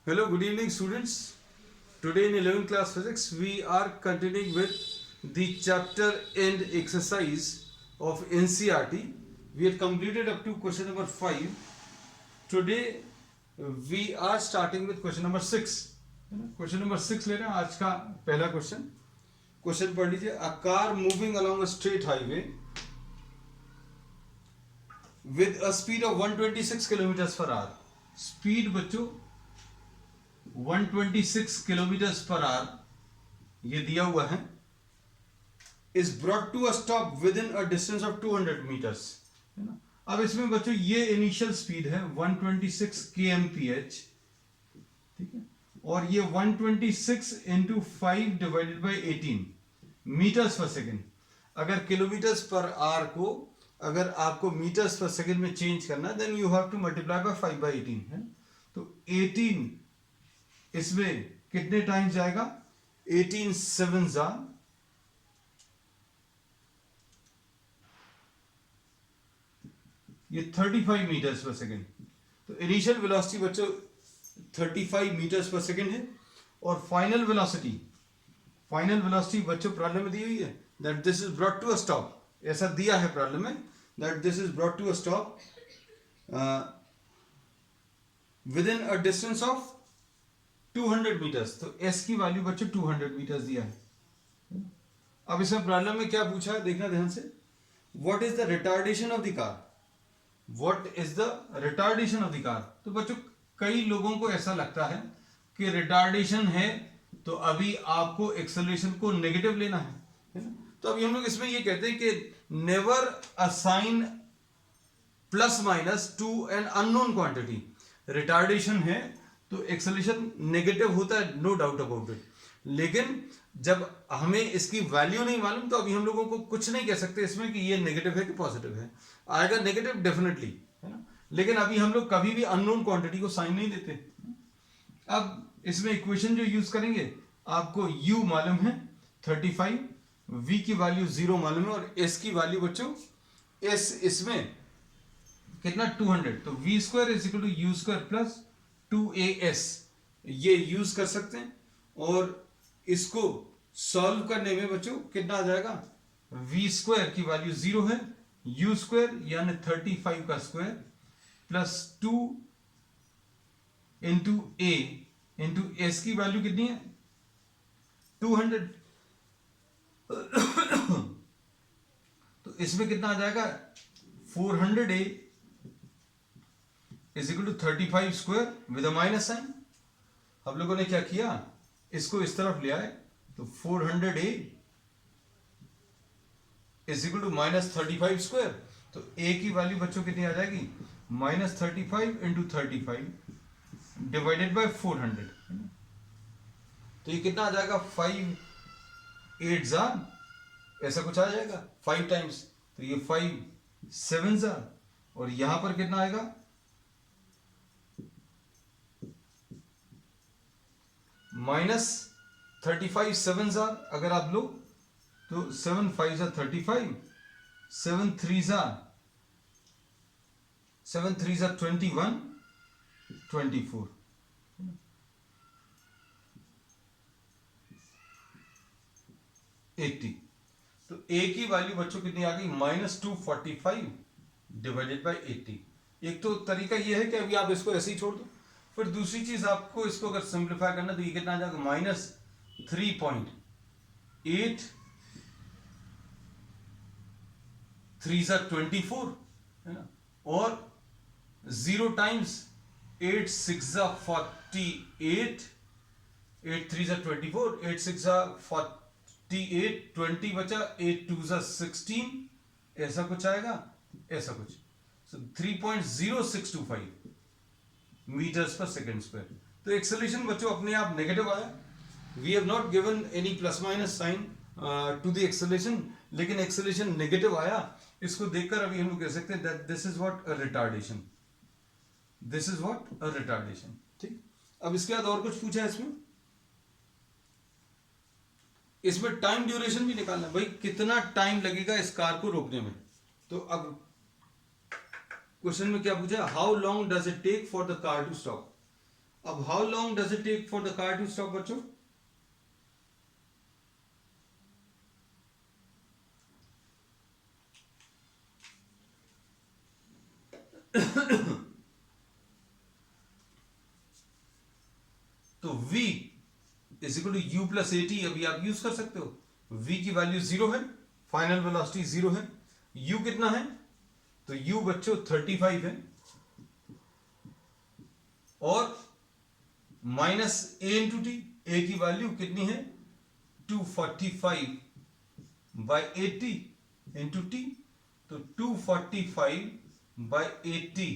Hello, good evening, students. Today in 11th class physics, we are continuing with the chapter end exercise of NCERT. We had completed up to question number 5. Today we are starting with question number 6. Question number 6 ले रहे हैं आज का पहला question पढ़ लीजिए. A car moving along a straight highway with a speed of 126 kilometers per hour. Speed बच्चों 126 kilometre per hour ये दिया हुआ है. Is brought to a stop within a distance of 200 metres, है ना. अब इसमें बच्चों ये इनिशियल स्पीड है 126 kmph, ठीक है, और ये 126 into 5 divided by 18 metres per second. अगर किलोमीटर्स पर आवर को अगर आपको मीटर्स पर सेकेंड में चेंज करना है then you have to multiply by 5 by 18, है. तो 18 इसमें कितने टाइम्स जाएगा? 18 7 जा ये 35 मीटर्स पर सेकेंड. तो इनिशियल वेलोसिटी बच्चों 35 मीटर्स पर सेकेंड है. और फाइनल वेलोसिटी बच्चों प्रॉब्लम में दी हुई है that this is brought to a stop. ऐसा दिया है प्रॉब्लम में that this is brought to a stop within a distance of 200 metres. तो s की वैल्यू बच्चों 200 मीटर्स दिया है. अब इसमें प्रॉब्लम में क्या पूछा है देखना ध्यान से. What is the retardation of the car? तो बच्चों कई लोगों को ऐसा लगता है कि रिटार्डेशन है तो अभी आपको एक्सेलरेशन को नेगेटिव लेना है ना. तो अभी हम लोग इसमें ये कहते हैं कि never assign plus minus two an unknown quantity. Retardation है तो एक्सेलरेशन नेगेटिव होता है, नो डाउट अबाउट इट. लेकिन जब हमें इसकी वैल्यू नहीं मालूम तो अभी हम लोगों को कुछ नहीं कह सकते इसमें कि ये नेगेटिव है कि पॉजिटिव है. आएगा नेगेटिव डेफिनेटली, है ना. लेकिन अभी हम लोग कभी भी अननोन क्वांटिटी को साइन नहीं देते. अब इसमें इक्वेशन जो यूज करेंगे, आपको u मालूम है 35, v की वैल्यू 0 मालूम है और s की वैल्यू बच्चों s इसमें कितना 200. तो v square is equal to u square plus 2as ये यूज कर सकते हैं. और इसको सॉल्व करने में बच्चों कितना आ जाएगा? v स्क्वायर की वैल्यू 0 है, u स्क्वायर यानी 35 का square plus 2 into a into s की वैल्यू कितनी है? 200. तो इसमें कितना आ जाएगा? 400a is equal to 35 square with a minus sign. हम लोगों ने क्या किया, इसको इस तरफ ले आए तो 400a is equal to minus 35 square. तो a की वैल्यू बच्चों कितनी आ जाएगी? Minus 35 into 35 divided by 400. तो ये कितना आ जाएगा? 5 8 जा ऐसा कुछ आ जाएगा 5 टाइम्स. तो ये 5 7 जा और यहां पर कितना आएगा? माइनस 35 7 जा अगर आप लो तो 7 5 जा 35, 7 3 जा 21 24. तो a की वैल्यू बच्चों कितनी आ गई? Minus 245 divided by 80. एक तो तरीका ये है कि अभी आप इसको ऐसे ही छोड़ दो. फिर दूसरी चीज आपको इसको अगर सिंप्लीफाई करना तो ये कितना आ जाएगा? माइनस 3.8 3 जा 24, है ना. और 0 टाइम्स 8 6 जा 48, 8 3 जा 24, 8 6 जा 48, 20 बचा, 8 2 जा 16, ऐसा कुछ आएगा, ऐसा कुछ. So 3.0625 metres per second square. तो एक्सेलरेशन बच्चों अपने आप नेगेटिव आया. We have not given any plus minus sign to the acceleration, लेकिन एक्सेलरेशन नेगेटिव आया. इसको देखकर अभी हम लोग कह सकते हैं that this is what a retardation. ठीक. अब इसके बाद और कुछ पूछा है इसमें टाइम ड्यूरेशन भी निकालना है भाई, कितना टाइम लगेगा इस कार को रोकने में. तो अब क्वेश्चन में क्या पूछा? How long does it take for the car to stop. अब how long does it take for the car to stop बच्चों? तो v is equal to u plus a t, अभी आप यूज कर सकते हो। v की वैल्यू 0 है, फाइनल वेलोसिटी 0 है। u कितना है? तो u बच्चों 35 है, और minus a into t, a की वैल्यू कितनी है? 245 बाई 80 इंटू टी, तो 245 by 80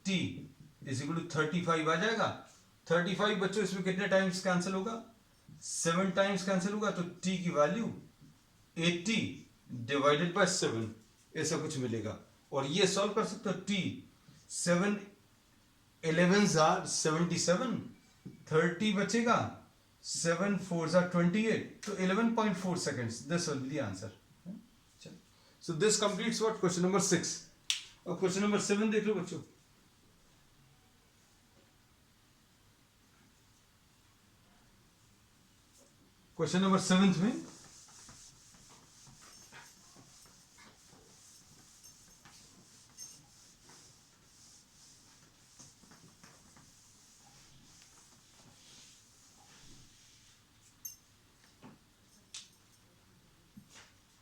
t is equal to 35 आ जाएगा। 35 बच्चों इसमें कितने टाइम्स कैंसिल होगा? 7 टाइम्स कैंसिल होगा, तो t की वैल्यू 80 डिवाइडेड बाय 7 ऐसा कुछ मिलेगा। और ये सॉल्व कर सकते हो। t 7 11s आर 77, 30 बचेगा, 7 4s are 28, तो 11.4 seconds, this will be the answer. So this completes what? Question number 6. अब क्वेश्चन नंबर 7 देख लो बच्चों। क्वेश्चन नंबर 7 में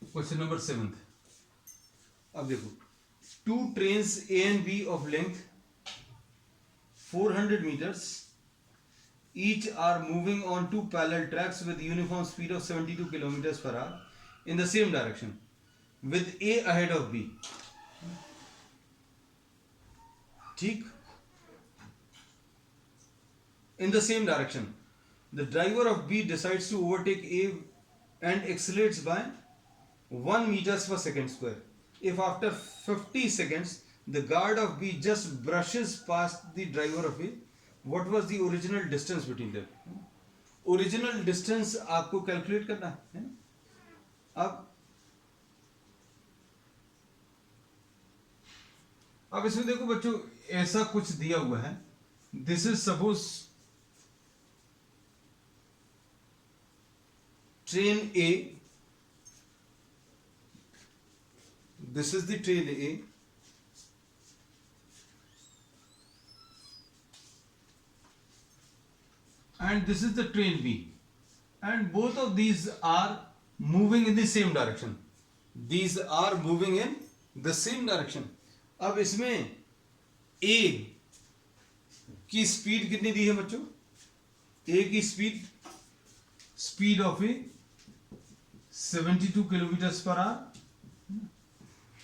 क्वेश्चन नंबर 7, अब देखो, two trains A and B of length 400 meters each are moving on two parallel tracks with uniform speed of 72 kilometers per hour in the same direction with A ahead of B. ठीक, in the same direction. The driver of B decides to overtake A and accelerates by 1 meters per second square. If after 50 seconds the guard of B just brushes past the driver of A, what was the original distance between them? Original distance आपको calculate करना है ना? अब इसमें देखो बच्चों, ऐसा कुछ दिया हुआ है। This is suppose train A, this is the train A, and this is the train B, and both of these are moving in the same direction. These are moving in the same direction. अब इसमें A की speed कितनी दी है बच्चों? A की speed of A 72 kilometre per hour,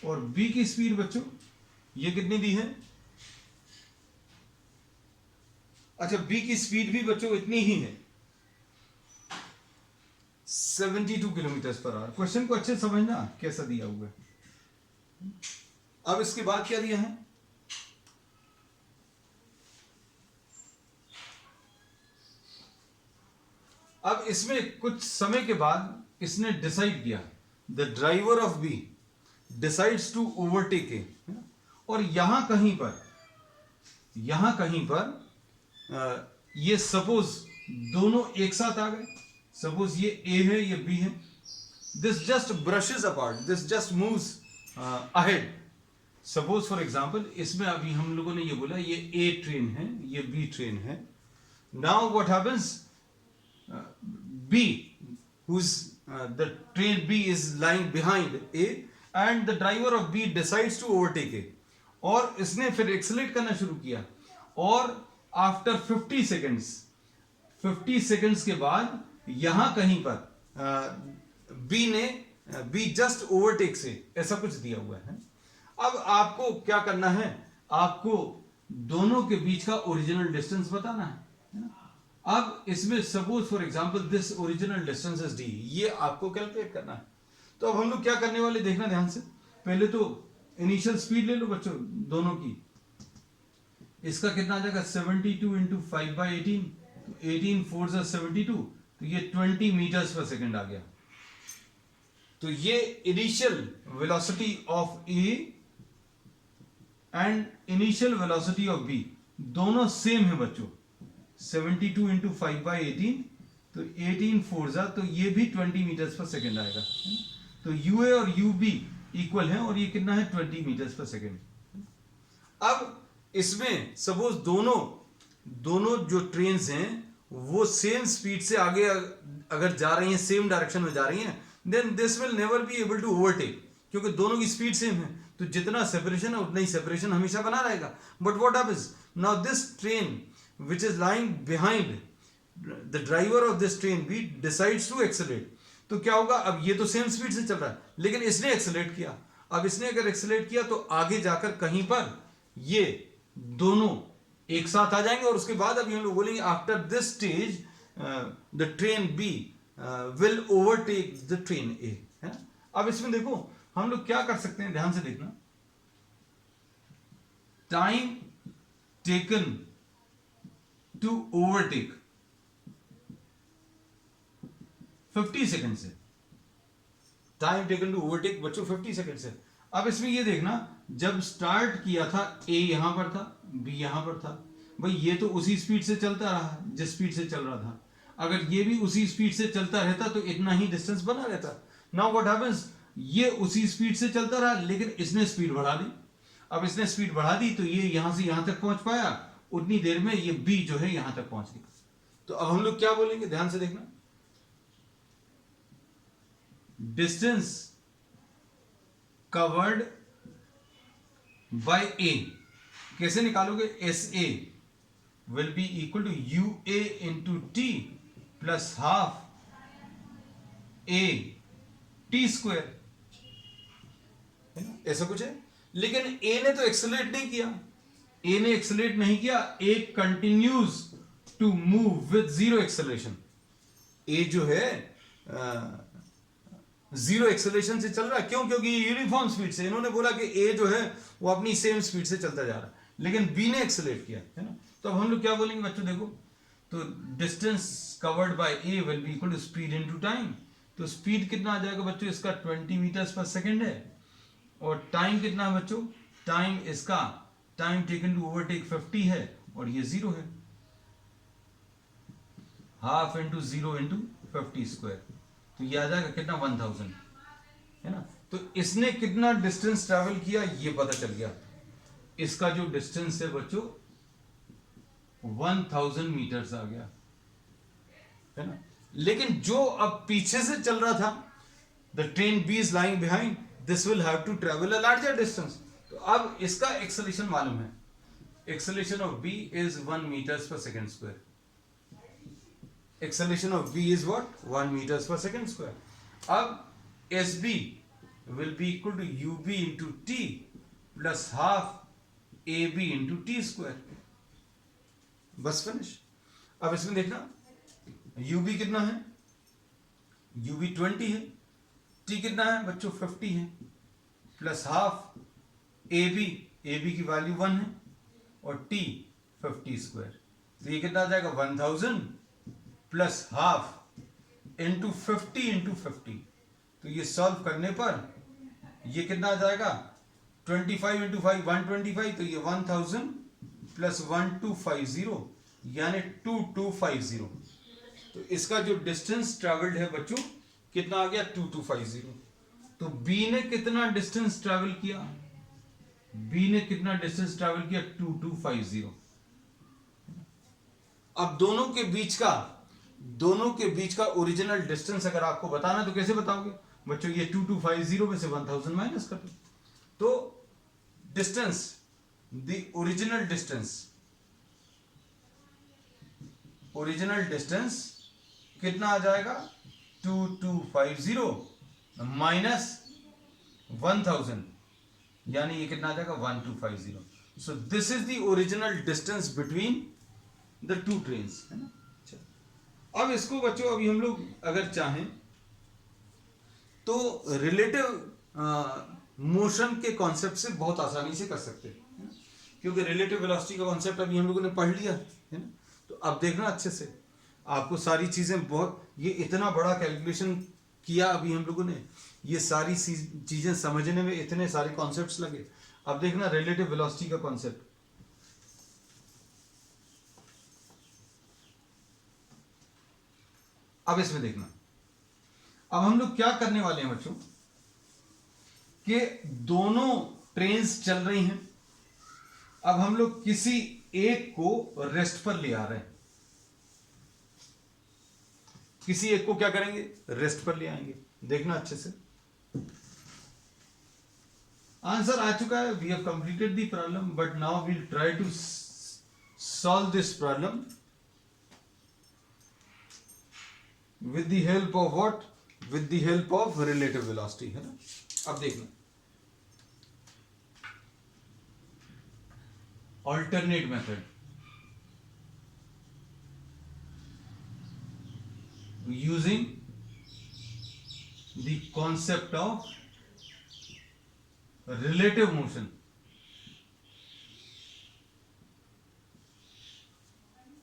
और B की speed बच्चों ये कितनी दी है? अच्छा, B की स्पीड भी बच्चों इतनी ही है, 72 किलोमीटर पर आवर। क्वेश्चन को अच्छे समझना कैसा दिया हुआ है। अब इसके बाद क्या दिया है? अब इसमें कुछ समय के बाद इसने डिसाइड किया, the driver of B decides to overtake A, और यहां कहीं पर ये सपोज दोनों एक साथ आ गए। सपोज ये ए है, ये बी है, this just brushes apart, this just moves ahead. Suppose for example इसमें अभी हम लोगों ने ये बोला ये ए ट्रेन है, ये बी ट्रेन है। Now what happens, B who's the train B is lying behind A and the driver of B decides to overtake A, और इसने फिर एक्सेलरेट करना शुरू किया, और आफ्टर 50 सेकेंड्स के बाद यहां कहीं पर बी जस्ट ओवरटेक से, ऐसा कुछ दिया हुआ है। अब आपको क्या करना है, आपको दोनों के बीच का ओरिजिनल डिस्टेंस बताना है। अब इसमें suppose for example this original distance is D, ये आपको कैलकुलेट करना है। तो अब हम लोग क्या करने वाले, देखना ध्यान से। पहले तो इनिशियल स्पीड ले लो बच्चों दोनों की। इसका कितना आ जाएगा, 72 इंटू 5/18, तो 18 4 से 72, तो ये 20 मीटर्स पर सेकेंड आ गया। तो ये initial velocity of A and initial velocity of B दोनों सेम है बच्चों, 72 इंटू 5/18, तो 18 फोर जा, तो ये भी 20 मीटर्स पर सेकेंड आएगा, है ना? तो यूए और यूबी इक्वल है, और ये कितना है 20 मीटर्स पर सेकेंड। अब इसमें सपोज दोनों जो ट्रेन्स हैं वो सेम स्पीड से आगे अगर जा रही हैं, सेम डायरेक्शन में जा रही हैं, then this will never be able to overtake, क्योंकि दोनों की स्पीड सेम है, तो जितना सेपरेशन है उतना ही सेपरेशन हमेशा बना रहेगा। But what happens now, this train which is lying behind the driver of this train B decides to accelerate, तो क्या होगा, अब ये तो सेम स्पीड से चल रहा है, लेकिन इसने एक्सेलरेट किया। अब इसने अगर एक्सेलरेट किया तो आगे जाकर कहीं पर ये दोनों एक साथ आ जाएंगे, और उसके बाद अभी हम लोग बोलेंगे after this stage the train B will overtake the train A, है ना? अब इसमें देखो हम लोग क्या कर सकते हैं, ध्यान से देखना, time taken to overtake 50 second से, टाइम टेकन टू ओवरटेक बच्चों 50 सेकंड से। अब इसमें ये देखना, जब स्टार्ट किया था ए यहां पर था, बी यहां पर था, भाई ये तो उसी स्पीड से चलता रहा जिस स्पीड से चल रहा था, अगर ये भी उसी स्पीड से चलता रहता तो इतना ही डिस्टेंस बना रहता। नाउ व्हाट हैपेंस, ये उसी स्पीड से चलता रहा, लेकिन इसने स्पीड बढ़ा दी। अब इसने स्पीड बढ़ा दी तो ये यहां से यहां तक पहुंच पाया, उतनी देर में ये बी जो है यहां तक पहुंच गया। तो अब हम लोग क्या बोलेंगे, ध्यान से देखना, डिस्टेंस कवर्ड बाय ए कैसे निकालोगे, s A will be equal to u A into t plus half a t square, ऐसा कुछ है। लेकिन ए ने तो एक्सेलरेट नहीं किया, ए ने एक्सेलरेट नहीं किया, A continues to move with zero acceleration. A जो है जीरो एक्सेलरेशन से चल रहा है, क्यों, क्योंकि यूनिफॉर्म स्पीड से, इन्होंने बोला कि ए जो है वो अपनी सेम स्पीड से चलता जा रहा है, लेकिन बी ने एक्सेलरेट किया, है ना? तो अब हम लोग क्या बोलेंगे बच्चों, देखो, तो distance covered by A will be equal to speed into time. तो स्पीड कितना आ जाएगा बच्चों, इसका 20 मीटर्स पर सेकेंड है, और टाइम कितना है बच्चों, टाइम इसका टाइम टेकन टू ओवरटेक 50 है, और ये 0 है, हाफ इंटू 0 इंटू 50 स्क्वायर, तो ये आ जाएगा कितना 1000, है ना? तो इसने कितना डिस्टेंस ट्रैवल किया ये पता चल गया, इसका जो डिस्टेंस है बच्चों 1000 मीटर्स आ गया, है ना? लेकिन जो अब पीछे से चल रहा था, the train B is lying behind, this will have to travel a larger distance. तो अब इसका एक्सेलरेशन मालूम है, acceleration of B is 1 metres per second square, acceleration of v is what, 1 meters per second square. अब sb will be equal to ub into t plus half ab into t square, बस finish. अब इसमें देखना ub कितना है, ub 20 है, t कितना है बच्चों 50 है, प्लस हाफ ab की वैल्यू 1 है, और t 50 स्क्वायर, तो ये कितना आ जाएगा 1000 प्लस हाफ इंटू 50 इंटू 50, तो ये सॉल्व करने पर ये कितना आ जाएगा 25 इंटू 5 125, तो ये 1000 प्लस 1250 यानी 2250। तो इसका जो डिस्टेंस ट्रेवल्ड है बच्चों कितना आ गया 2250। तो बी ने कितना डिस्टेंस ट्रेवल किया, बी ने कितना डिस्टेंस ट्रेवल किया 2250। अब दोनों के बीच का ओरिजिनल डिस्टेंस अगर आपको बताना तो कैसे बताओगे बच्चों, ये 2250 में से 1000 माइनस कर दो, तो डिस्टेंस, द ओरिजिनल डिस्टेंस कितना आ जाएगा 2250 माइनस 1000, यानी ये कितना आ जाएगा 1250। So this is the original distance between the two trains, है ना? अब इसको बच्चों अभी हम लोग अगर चाहें तो रिलेटिव मोशन के कॉन्सेप्ट से बहुत आसानी से कर सकते हैं, क्योंकि रिलेटिव वेलोसिटी का कॉन्सेप्ट अभी हम लोगों ने पढ़ लिया है ना। तो अब देखना अच्छे से, आपको सारी चीजें बहुत, ये इतना बड़ा कैलकुलेशन किया अभी हम लोगों ने, ये सारी चीजें समझने में इतने सारे कॉन्सेप्ट्स लगे। अब देखना रिलेटिव वेलोसिटी का कॉन्सेप्ट, अब इसमें देखना, अब हम लोग क्या करने वाले हैं बच्चों कि दोनों ट्रेन्स चल रही हैं, अब हम लोग किसी एक को रेस्ट पर ले आ रहे हैं, किसी एक को क्या करेंगे, रेस्ट पर ले आएंगे। देखना अच्छे से, आंसर आ चुका है, we have completed the problem, but now we'll try to solve this problem with the help of what, with the help of relative velocity, है ना। अब देखना, alternate method, using the concept of relative motion.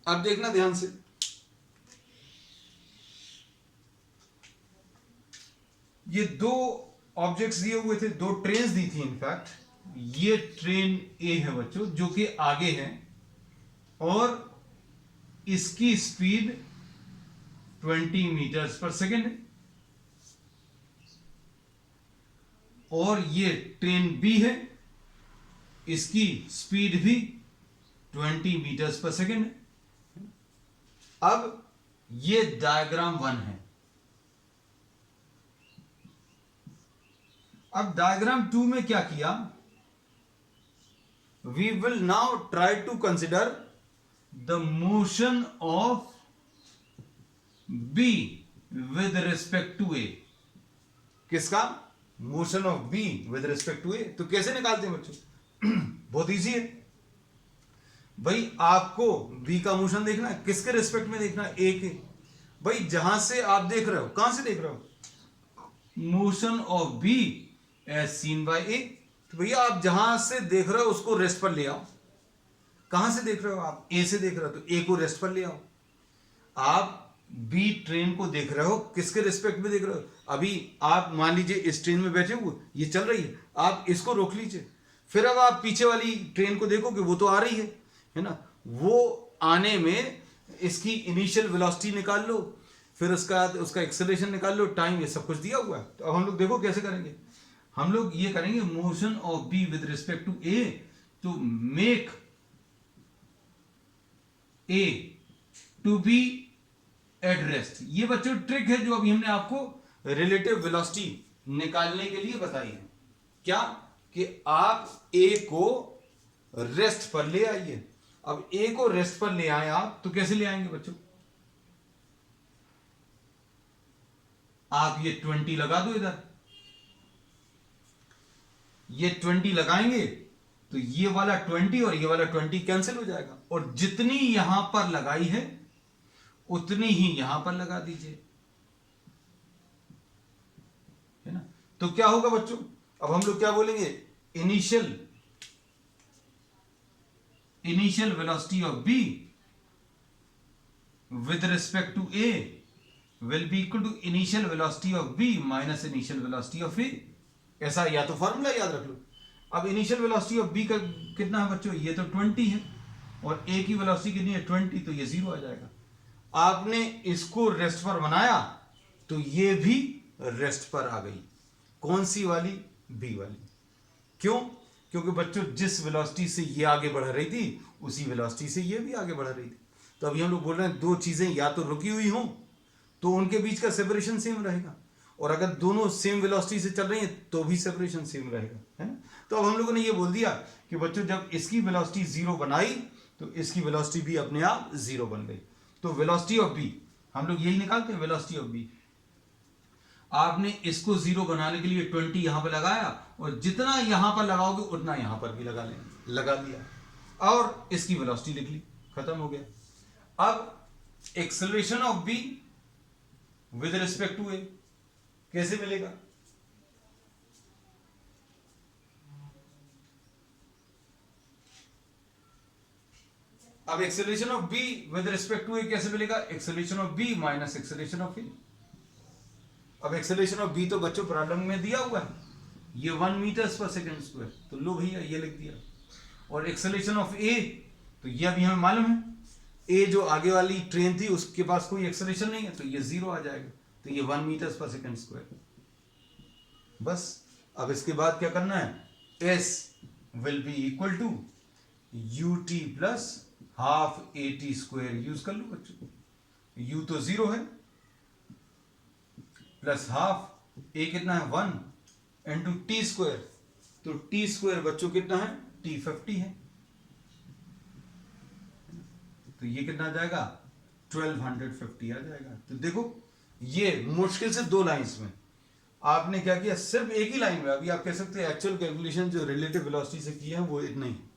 अब देखना ध्यान से, ये दो ऑब्जेक्ट्स दिए हुए थे, दो ट्रेन्स दी थी इनफैक्ट, ये ट्रेन ए है बच्चों जो कि आगे है और इसकी स्पीड 20 मीटर्स पर सेकेंड है, और ये ट्रेन बी है, इसकी स्पीड भी 20 मीटर्स पर सेकेंड है। अब ये डायग्राम 1 है। अब डायग्राम 2 में क्या किया, we will now try to consider the motion of B with respect to A। किसका, motion of B with respect to A। तो कैसे निकालते हैं बच्चों, बहुत इजी है भाई, आपको B का मोशन देखना है, किसके रिस्पेक्ट में देखना है, A के। भाई जहां से आप देख रहे हो, कहां से देख रहे हो, motion of B as seen by A। तो भैया आप जहां से देख रहे हो उसको रेस्ट पर ले आओ। कहां से देख रहे हो आप, ए से देख रहे हो, तो ए को रेस्ट पर ले आओ। आप बी ट्रेन को देख रहे हो, किसके रिस्पेक्ट में देख रहे हो, अभी आप मान लीजिए इस ट्रेन में बैठे हुए, ये चल रही है, आप इसको रोक लीजिए, फिर अब आप पीछे वाली ट्रेन को देखोगे, वो तो आ रही है ना, वो आने में इसकी इनिशियल वेलोसिटी निकाल लो, फिर उसका एक्सेलरेशन निकाल लो, टाइम, ये सब कुछ दिया हुआ है। तो अब हम लोग देखो कैसे करेंगे, हम लोग ये करेंगे motion of B with respect to A to make A to B at rest. ये बच्चों ट्रिक है जो अभी हमने आपको रिलेटिव वेलोसिटी निकालने के लिए बताई है। क्या कि आप ए को रेस्ट पर ले आइए। अब ए को रेस्ट पर ले आए आप, तो कैसे ले आएंगे बच्चों, आप ये 20 लगा दो इधर, ये 20 लगाएंगे तो ये वाला 20 और ये वाला 20 कैंसिल हो जाएगा, और जितनी यहां पर लगाई है उतनी ही यहां पर लगा दीजिए, है ना। तो क्या होगा बच्चों, अब हम लोग क्या बोलेंगे, initial velocity of B with respect to A will be equal to initial velocity of B minus initial velocity of A. ऐसा या तो फॉर्मूला याद रख लो। अब इनिशियल वेलोसिटी ऑफ बी का कितना है बच्चों, ये तो 20 है, और ए की वेलोसिटी कितनी है 20, तो ये 0 आ जाएगा। आपने इसको रेस्ट पर बनाया तो ये भी रेस्ट पर आ गई, कौन सी वाली, बी वाली। क्यों, क्योंकि बच्चों जिस वेलोसिटी से ये आगे बढ़ रही थी उसी वेलोसिटी से ये भी आगे बढ़ रही थी। तो अभी हम लोग बोल रहे हैं दो चीजें या तो रुकी हुई हों तो उनके बीच का सेपरेशन सेम रहेगा, और अगर दोनों सेम वेलोसिटी से चल रही हैं तो भी सेपरेशन सेम रहेगा, है ना। तो अब हम लोगों ने ये बोल दिया कि बच्चों जब इसकी वेलोसिटी 0 बनाई तो इसकी वेलोसिटी भी अपने आप 0 बन गई। तो वेलोसिटी ऑफ बी हम लोग यही निकालते हैं, वेलोसिटी ऑफ बी। आपने इसको 0 बनाने के लिए 20 यहां पर लगाया, और जितना यहां पर लगाओगे उतना यहां पर भी लगा लिया, और इसकी वेलोसिटी लिख ली, खत्म हो गया। अब acceleration of B with respect to A कैसे मिलेगा, अब acceleration of B with respect to A कैसे मिलेगा, acceleration of B minus acceleration of A. अब एक्सेलरेशन ऑफ बी तो बच्चों प्रॉब्लम में दिया हुआ है, ये 1 मीटर्स पर सेकेंड स्क्वायर, तो लो भैया ये लिख दिया, और एक्सेलरेशन ऑफ ए तो ये अभी हमें मालूम है ए जो आगे वाली ट्रेन थी उसके पास कोई एक्सेलरेशन नहीं है, तो ये 0 आ जाएगा, तो ये 1 मीटर पर सेकेंड स्क्वायर। बस अब इसके बाद क्या करना है, s will be equal to ut plus half at square use कर लो बच्चों, u तो 0 है प्लस हाफ a कितना है 1 इंटू टी स्क्वायर, तो टी स्क्वायर बच्चों कितना है t 50 है, तो ये कितना आ जाएगा 1250 आ जाएगा। तो देखो ये मुश्किल से 2 लाइंस में आपने क्या किया, सिर्फ एक ही लाइन में, अभी आप कह सकते हैं एक्चुअल कैलकुलेशन जो रिलेटिव वेलोसिटी से किए हैं वो इतना ही है।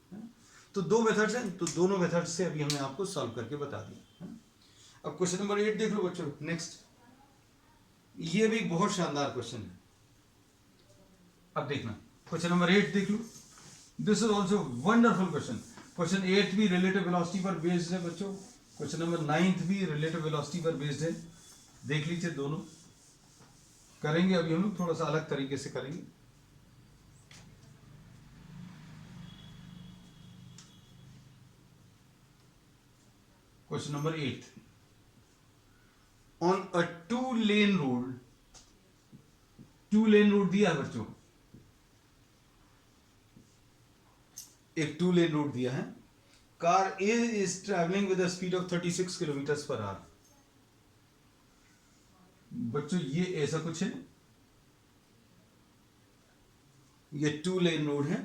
तो 2 मेथड्स हैं, तो दोनों मेथड्स से अभी हमने आपको सॉल्व करके बता दिया। अब क्वेश्चन नंबर 8 देख लो बच्चों, नेक्स्ट, ये भी बहुत शानदार क्वेश्चन है। अब देखना क्वेश्चन नंबर 8 देख लो, this is also wonderful question. Question 8 भी रिलेटिव वेलोसिटी पर बेस्ड है बच्चों, क्वेश्चन नंबर 9 भी रिलेटिव वेलोसिटी पर बेस्ड है। देख लीजिए दोनों करेंगे, अभी हम लोग थोड़ा सा अलग तरीके से करेंगे। Question number 8, on a 2 lane road, 2 lane road दिया है बच्चों, एक 2 लेन रोड दिया है, car A is travelling with the speed of 36 kilometre per our. बच्चों ये ऐसा कुछ है, ये 2 लेन रोड है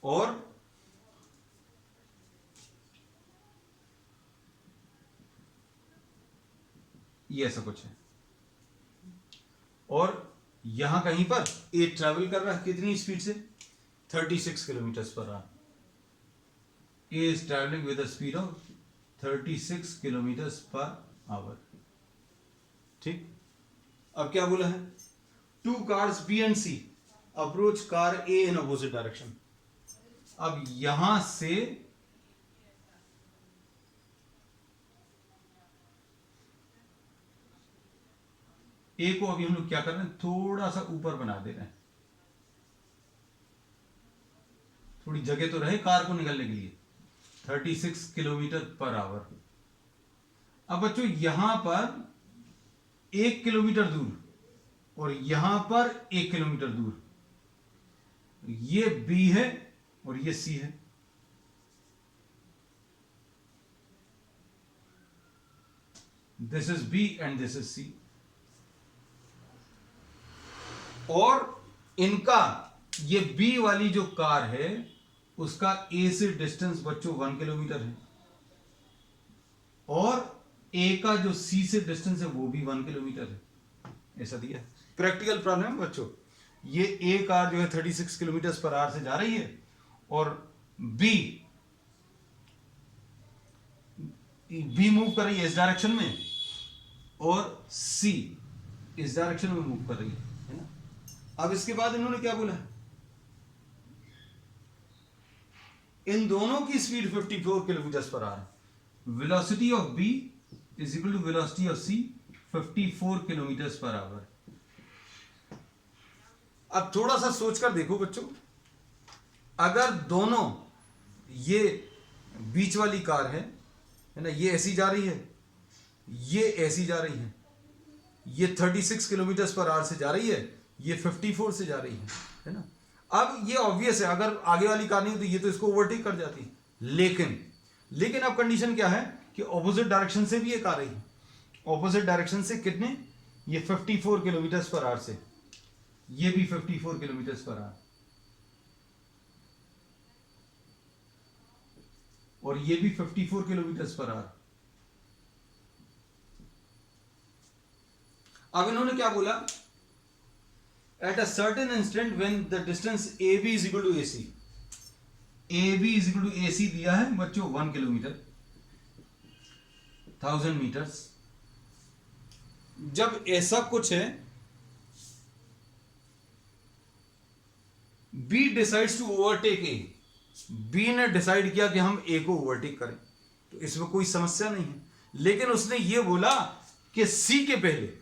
और ये ऐसा कुछ है, और यहां कहीं पर ए ट्रैवल कर रहा है कितनी स्पीड से, 36 kilometre per hour. A is travelling with the speed of 36 kilometre per hour. ठीक, अब क्या बोला है, 2 cars B and C approach car A in opposite direction. अब यहां से ए को अभी हम लोग क्या कर रहे हैं, थोड़ा सा ऊपर बना दे रहे हैं, थोड़ी जगह तो रहे कार को निकलने के लिए, 36 किलोमीटर पर आवर। अब बच्चों यहां पर 1 किलोमीटर दूर और यहां पर 1 किलोमीटर दूर, ये B है और ये C है। This is B and this is C, और इनका ये B वाली जो कार है उसका A से डिस्टेंस बच्चों 1 किलोमीटर है, और A का जो C से डिस्टेंस है वो भी 1 किलोमीटर है। ऐसा दिया प्रैक्टिकल प्रॉब्लम बच्चों, ये A कार जो है 36 किलोमीटर पर आवर से जा रही है और B मूव कर रही है इस डायरेक्शन में और C इस डायरेक्शन में मूव कर रही है ना। अब इसके बाद इन्होंने क्या बोला, इन दोनों की speed 54 kilometre per hour, velocity of B is equal to velocity of C 54 kilometre per hour. अब थोड़ा सा सोचकर देखो बच्चों, अगर दोनों ये बीच वाली कार है ना, ये ऐसी जा रही है, ये ऐसी जा रही है, ये 36 किलोमीटर पर आवर से जा रही है, ये 54 से जा रही है ना। अब ये ऑब्वियस है, अगर आगे वाली कार नहीं होती ये तो इसको ओवरटेक कर जाती, लेकिन अब कंडीशन क्या है कि ऑपोजिट डायरेक्शन से भी ये कार रही है, ऑपोजिट डायरेक्शन से कितने, ये 54 किलोमीटर पर आवर से, ये भी 54 किलोमीटर पर आवर, और ये भी 54 किलोमीटर पर आवर। अब इन्होंने क्या बोला, at a certain instant when the distance AB is equal to AC, AB is equal to AC दिया है बच्चों 1 किलोमीटर 1000 मीटर्स। जब ऐसा कुछ है, B decides to overtake A, B ने डिसाइड किया कि हम A को ओवरटेक करें, तो इसमें कोई समस्या नहीं है, लेकिन उसने ये बोला कि C के पहले,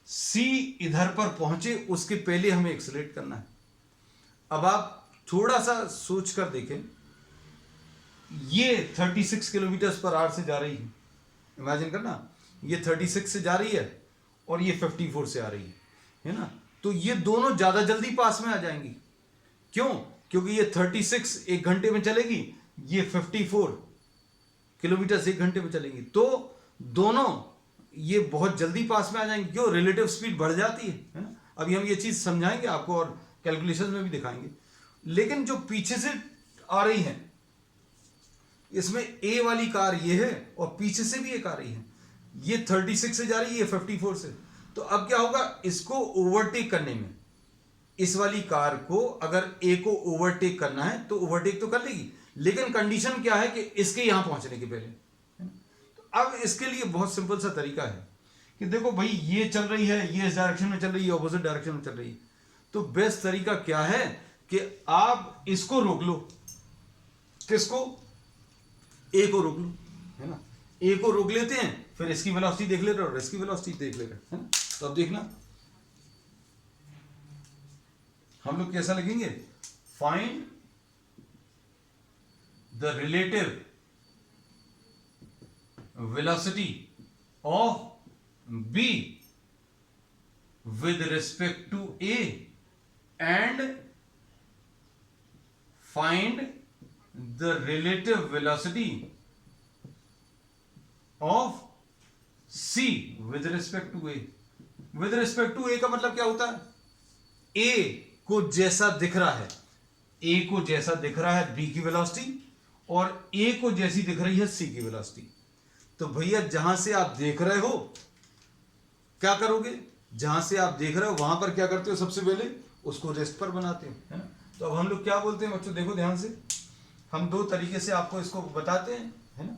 C इधर पर पहुंचे उसके पहले हमें एक्सेलरेट करना है। अब आप थोड़ा सा सोच कर देखें, ये 36 किलोमीटर पर आवर से जा रही है, इमेजिन करना, ये 36 से जा रही है और ये 54 से आ रही है ना, तो ये दोनों ज्यादा जल्दी पास में आ जाएंगी। क्यों? क्योंकि ये 36 एक घंटे में चलेगी, ये 54 किलोमीटर एक घंटे में चलेगी, तो दोनों ये बहुत जल्दी पास में आ जाएंगे। क्यों? रिलेटिव स्पीड बढ़ जाती है ना। अभी हम ये चीज समझाएंगे आपको और कैलकुलेशन में भी दिखाएंगे। लेकिन जो पीछे से आ रही है, इसमें ए वाली कार ये है और पीछे से भी एक आ रही है, ये 36 से जा रही है, ये 54 से। तो अब क्या होगा, इसको ओवरटेक करने में, इस वाली कार को अगर ए को ओवरटेक करना है तो ओवरटेक तो कर लेगी, लेकिन कंडीशन क्या है कि इसके यहां पहुंचने के पहले। तो अब इसके लिए बहुत सिंपल सा तरीका है कि देखो भाई, ये चल रही है, ये इस डायरेक्शन में चल रही है, ऑपोजिट डायरेक्शन में चल रही है, तो बेस्ट तरीका क्या है कि आप इसको रोक लो। किसको? ए को रोक लो, है ना। ए को रोक लेते हैं, फिर इसकी वेलोसिटी देख ले रहे और इसकी वेलोसिटी देख ले रहे, है ना। तो अब देखना हम लोग कैसा लिखेंगे, find the relative velocity of B with respect to A and find the relative velocity of C with respect to A. With respect to A का मतलब क्या होता है, A को जैसा दिख रहा है, A को जैसा दिख रहा है B की वेलोसिटी और A को जैसी दिख रही है C की वेलोसिटी। तो भैया जहां से आप देख रहे हो क्या करोगे, जहां से आप देख रहे हो वहां पर क्या करते हो, सबसे पहले उसको रेस्ट पर बनाते हो, है ना। तो अब हम लोग क्या बोलते हैं बच्चों, देखो ध्यान से, हम दो तरीके से आपको इसको बताते हैं, है ना।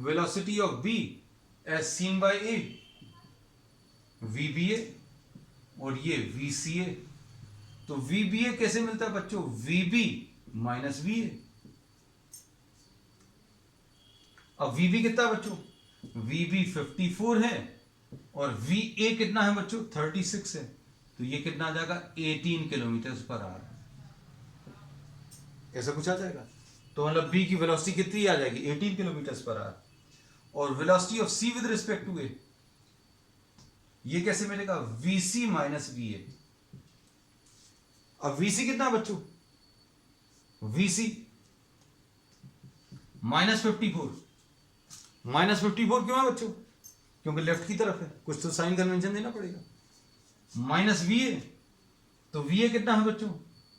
Velocity of B as seen by A, VBA, और ये वीसीए। तो वीबीए कैसे मिलता है बच्चों, वीबी माइनस वीए। अब वीबी कितना बच्चों, वीबी 54 है और वी ए कितना है बच्चों, 36 है, तो ये कितना आ जाएगा, 18 किलोमीटर पर आवर, ऐसा कुछ आ जाएगा। तो मतलब बी की वेलोसिटी कितनी आ जाएगी, 18 किलोमीटर पर आवर। और velocity of C with respect to A, ये कैसे मिलेगा, वीसी माइनस वी ए। अब वीसी कितना बच्चों, वीसी -54। -54 क्यों है बच्चों, क्योंकि लेफ्ट की तरफ है, कुछ तो साइन कन्वेंशन देना पड़ेगा। माइनस वी ए, तो वी ए कितना है बच्चों,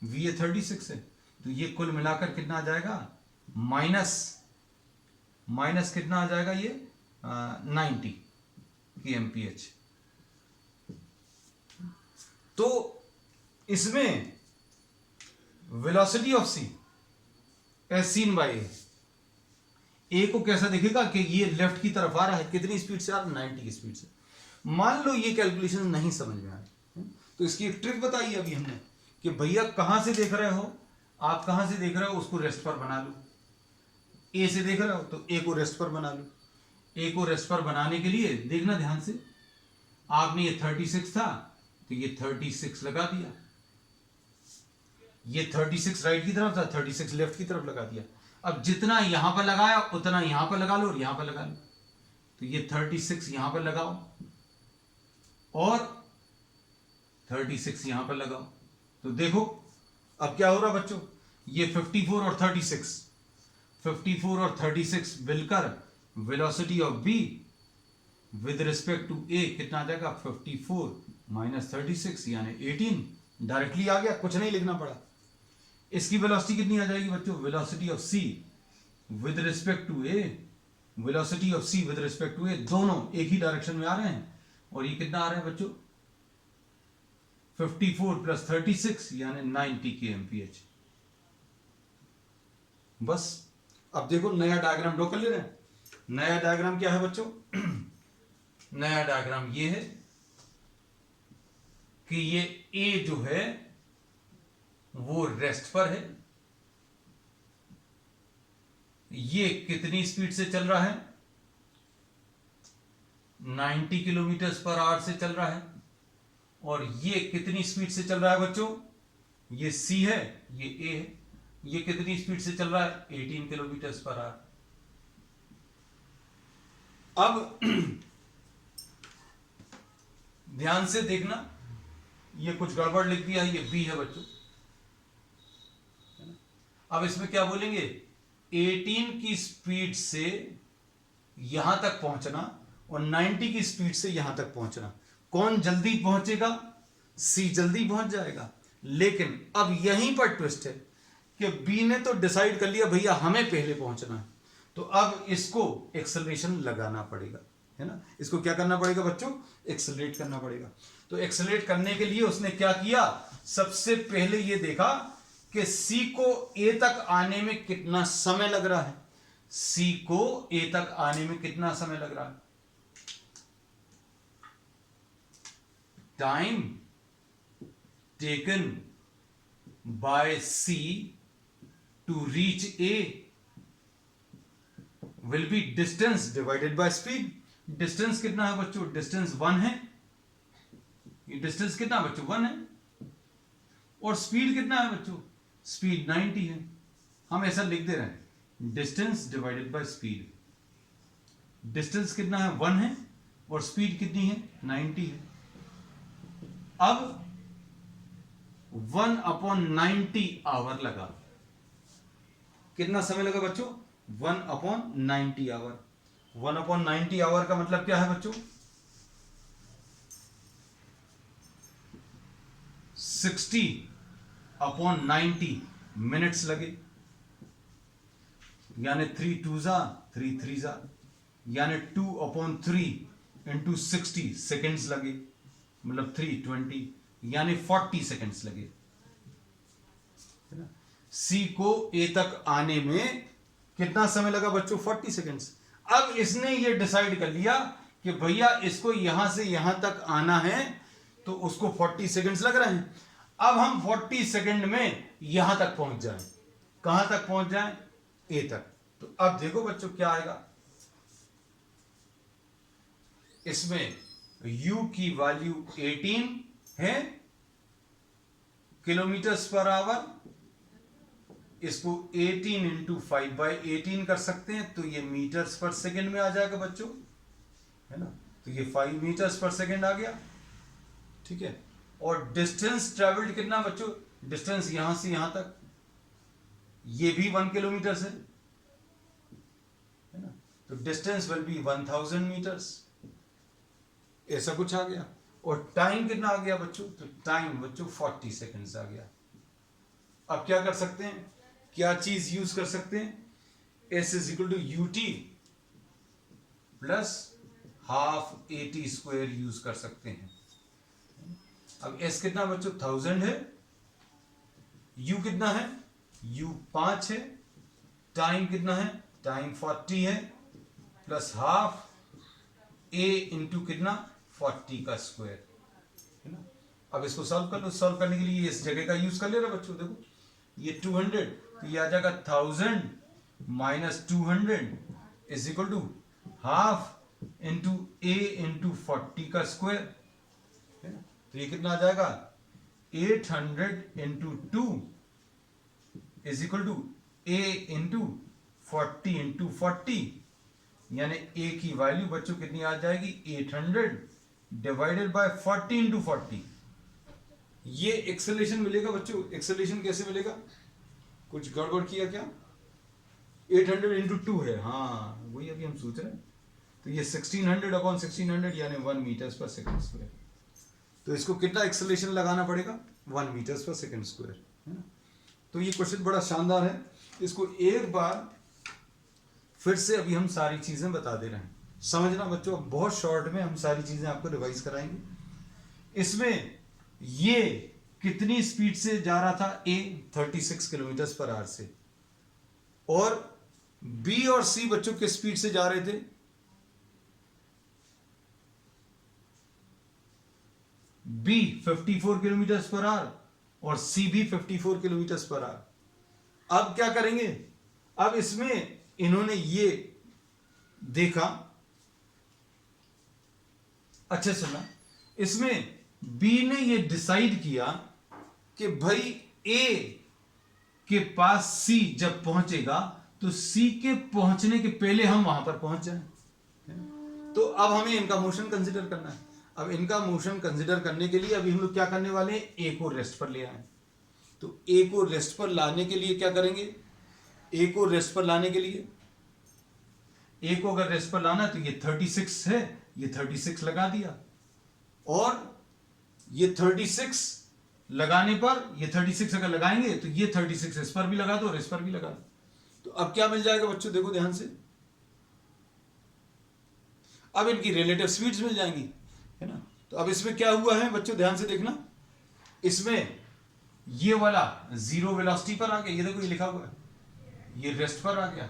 वी ए 36 है, तो ये कुल मिलाकर कितना आ जाएगा, माइनस कितना आ जाएगा, ये 90 kmph। तो इसमें velocity of C as seen by A को कैसा दिखेगा कि ये लेफ्ट की तरफ आ रहा है, कितनी स्पीड से आ रहा है, 90 की स्पीड से। मान लो ये कैलकुलेशन नहीं समझ में आ रही, तो इसकी एक ट्रिक बताई अभी हमने कि भैया कहां से देख रहे हो, आप कहां से देख रहे हो उसको रेस्ट पर बना लो। ए से देख रहे हो तो ए को रेस्ट पर बना लो। ए को रेस्ट पर बनाने के लिए देखना ध्यान से, आपने ये 36 था तो ये 36 लगा दिया, ये 36 राइट की तरफ था, 36 लेफ्ट की तरफ लगा दिया। अब जितना यहां पर लगाया उतना यहां पर लगा लो और यहां पर लगा लो, तो ये 36 यहां पर लगाओ और 36 यहां पर लगाओ, तो देखो अब क्या हो रहा बच्चों, ये 54 और 36 मिलकर velocity of B with respect to A कितना आ जाएगा, 54 माइनस 36 यानी 18। डायरेक्टली आ गया, कुछ नहीं लिखना पड़ा। इसकी वेलोसिटी कितनी आ जाएगी बच्चों, velocity of C with respect to A, velocity of C with respect to A, दोनों एक ही डायरेक्शन में आ रहे हैं, और ये कितना आ रहा है बच्चों, 54 प्लस 36 यानी 90 kmph। बस अब देखो नया डायग्राम ड्रॉ कर ले रहे हैं। नया डायग्राम क्या है बच्चों, नया डायग्राम ये है कि ये ए जो है वो रेस्ट पर है, ये कितनी स्पीड से चल रहा है, 90 किलोमीटर पर आवर से चल रहा है, और ये कितनी स्पीड से चल रहा है बच्चों, ये सी है ये ए है, ये कितनी स्पीड से चल रहा है? 18 किलोमीटर पर आवर। अब ध्यान से देखना, ये कुछ गड़बड़ लिख दिया है, ये बी है बच्चों। अब इसमें क्या बोलेंगे? 18 की स्पीड से यहां तक पहुंचना और 90 की स्पीड से यहां तक पहुंचना, कौन जल्दी पहुंचेगा? सी जल्दी पहुंच जाएगा। लेकिन अब यहीं पर ट्विस्ट है कि बी ने तो डिसाइड कर लिया भैया हमें पहले पहुंचना है, तो अब इसको एक्सेलरेशन लगाना पड़ेगा, है ना। इसको क्या करना पड़ेगा बच्चों? एक्सेलरेट करना पड़ेगा। तो एक्सेलरेट करने के लिए उसने क्या किया? सबसे पहले ये देखा कि सी को ए तक आने में कितना समय लग रहा है। सी को ए तक आने में कितना समय लग रहा है? Time taken by C to reach A will be distance divided by speed. Distance कितना है बच्चों? डिस्टेंस 1 है। ये डिस्टेंस कितना बच्चों? 1 है। और स्पीड कितना है बच्चों? स्पीड 90 है। हम ऐसा लिख दे रहे हैं, distance divided by speed. Distance कितना है? 1 है और स्पीड कितनी है? 90 है। अब 1/90 आवर लगा। कितना समय लगा बच्चों? 1/90 आवर। 1/90 आवर का मतलब क्या है बच्चों? 60/90 मिनट्स लगे, यानी 3 2 जा 3 3 जा, यानी 2/3 इंटू 60 सेकेंड्स लगे, मतलब 320, यानी 40 सेकेंड्स लगे। सी को ए तक आने में कितना समय लगा बच्चों? 40 सेकेंड्स। अब इसने ये डिसाइड कर लिया कि भैया इसको यहां से यहां तक आना है, तो उसको 40 सेकेंड्स लग रहे हैं। अब हम 40 सेकेंड में यहां तक पहुंच जाएं। कहां तक पहुंच जाएं? ए तक। तो अब देखो बच्चों क्या आएगा इसमें। u की वैल्यू 18 है किलोमीटर्स पर आवर। इसको 18 इंटू 5/18 कर सकते हैं, तो ये मीटर्स पर सेकेंड में आ जाएगा बच्चों, है ना। तो ये 5 मीटर्स पर सेकेंड आ गया, ठीक है। और डिस्टेंस ट्रेवल्ड कितना बच्चों? डिस्टेंस यहां से यहां तक, ये भी 1 किलोमीटर है ना। तो डिस्टेंस विल बी 1000 मीटर्स। ऐसा कुछ आ गया। और टाइम कितना आ गया बच्चों? तो टाइम बच्चों 40 सेकेंड्स आ गया। अब क्या कर सकते हैं? क्या चीज यूज कर सकते हैं? S is equal to UT plus half AT² use कर सकते हैं। अब S कितना बच्चों? 1000 है। U कितना है? U 5 है। टाइम कितना है? टाइम 40 है, प्लस हाफ A इंटू कितना? 40 का स्क्वायर, है ना। अब इसको सॉल्व कर लो। सॉल्व करने के लिए इस जगह का यूज कर ले रहा बच्चों। देखो ये 200, तो ये आ जाएगा 1000 minus 200 is equal to half into A into 40 का स्क्वायर, है ना। तो ये कितना आ जाएगा? 800 into 2 is equal to A into 40 into 40, यानी A की वैल्यू बच्चों कितनी आ जाएगी? 800 डिवाइडेड बाय 40 इंटू 40। ये एक्सेलरेशन मिलेगा बच्चों। एक्सेलरेशन कैसे मिलेगा? कुछ गड़बड़ किया क्या? 800 इंटू 2 है, हाँ वही अभी हम सोच रहे हैं। तो ये 1600/1600 यानी 1 मीटर्स पर सेकंड स्क्वायर। तो इसको कितना एक्सेलरेशन लगाना पड़ेगा? 1 मीटर्स पर सेकंड स्क्वायर, है ना। तो ये क्वेश्चन बड़ा शानदार है। इसको एक बार फिर से अभी हम सारी चीजें बता दे रहे हैं, समझना बच्चों। बहुत शॉर्ट में हम सारी चीजें आपको रिवाइज कराएंगे। इसमें ये कितनी स्पीड से जा रहा था? A 36 किलोमीटर पर आवर से, और B और C बच्चों किस स्पीड से जा रहे थे? B 54 किलोमीटर पर आवर और C भी 54 किलोमीटर पर आवर। अब क्या करेंगे? अब इसमें इन्होंने ये देखा, अच्छा सुना, इसमें B ने ये डिसाइड किया कि भाई A के पास सी जब पहुंचेगा तो सी के पहुंचने के पहले हम वहां पर पहुंच जाएं। तो अब हमें इनका मोशन कंसीडर करना है। अब इनका मोशन कंसीडर करने के लिए अभी हम लोग क्या करने वाले हैं, ए को रेस्ट पर ले आए। तो ए को रेस्ट पर लाने के लिए क्या करेंगे, ए को रेस्ट पर लाने के लिए, ए को अगर रेस्ट पर लाना तो ये 36 है, ये 36 लगा दिया, और ये 36 लगाने पर, ये 36 अगर लगाएंगे तो ये 36 इस पर भी लगा दो और इस पर भी लगा दो। तो अब क्या मिल जाएगा बच्चों, देखो ध्यान से, अब इनकी रिलेटिव स्पीड्स मिल जाएंगी, है ना। तो अब इसमें क्या हुआ है बच्चों, ध्यान से देखना, इसमें ये वाला जीरो वेलोसिटी पर आ गया, ये देखो ये लिखा हुआ है, ये रेस्ट पर आ गया,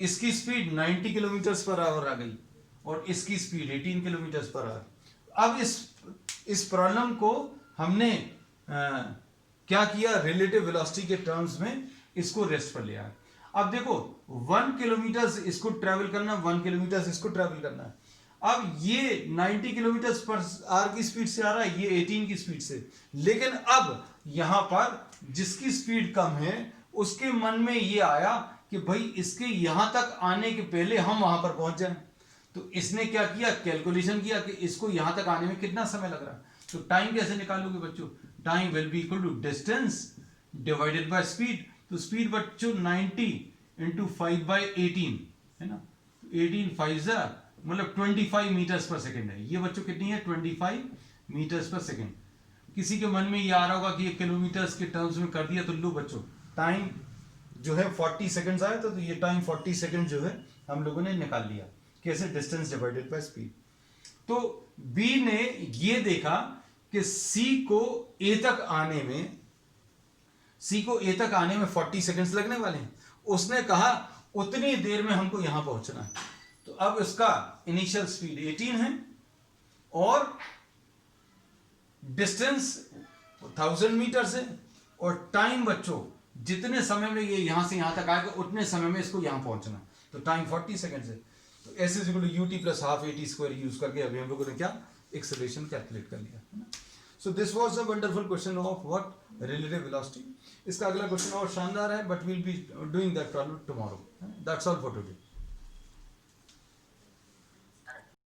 इसकी स्पीड 90 किलोमीटर पर आवर आ गई और इसकी स्पीड 18 किलोमीटर पर आवर। अब इस प्रॉब्लम को हमने क्या किया, रिलेटिव वेलोसिटी के टर्म्स में इसको रेस्ट पर ले आया। अब देखो 1 किलोमीटर इसको ट्रेवल करना, 1 किलोमीटर इसको ट्रेवल करना है। अब ये 90 किलोमीटर पर आवर की स्पीड से आ रहा है, ये 18 की स्पीड से, लेकिन अब यहां पर जिसकी स्पीड कम है उसके मन में ये आया कि भाई इसके यहां तक आने के पहले हम वहां पर पहुंच जाएं। तो इसने क्या किया, कैलकुलेशन किया कि इसको यहां तक आने में कितना समय लग रहा है। तो टाइम कैसे निकालोगे बच्चों, time will be equal to distance divided by speed. तो स्पीड बच्चों 90 इंटू 5/18 है ना, 18 5 मतलब 25 मीटर्स पर सेकेंड है। ये बच्चों कितनी है, 25 मीटर्स पर सेकेंड। किसी के मन में ये आ रहा होगा कि ये किलोमीटर्स के टर्म्स में कर दिया, तो लो बच्चों टाइम जो है 40 सेकंड्स आया, तो ये टाइम 40 सेकंड जो है हम लोगों ने निकाल लिया। कैसे, डिस्टेंस डिवाइडेड बाय स्पीड। तो बी ने ये देखा कि सी को ए तक आने में 40 सेकंड्स लगने वाले हैं। उसने कहा उतनी देर में हमको यहां पहुंचना है। तो अब इसका इनिशियल स्पीड 18 है और डिस्टेंस 1000 मीटर है, और टाइम बच्चों जितने समय में ये यहां से यहां तक आएगा उतने समय में इसको यहां पहुंचना, तो टाइम 40 सेकंड है। तो S is equal to ut plus half at square use करके अभी हम लोगों ने क्या, एक्सेलरेशन कैलकुलेट कर लिया, है ना। So this was a wonderful question of what, relative velocity. इसका अगला क्वेश्चन और शानदार है, but we'll be doing that problem tomorrow. That's all for today.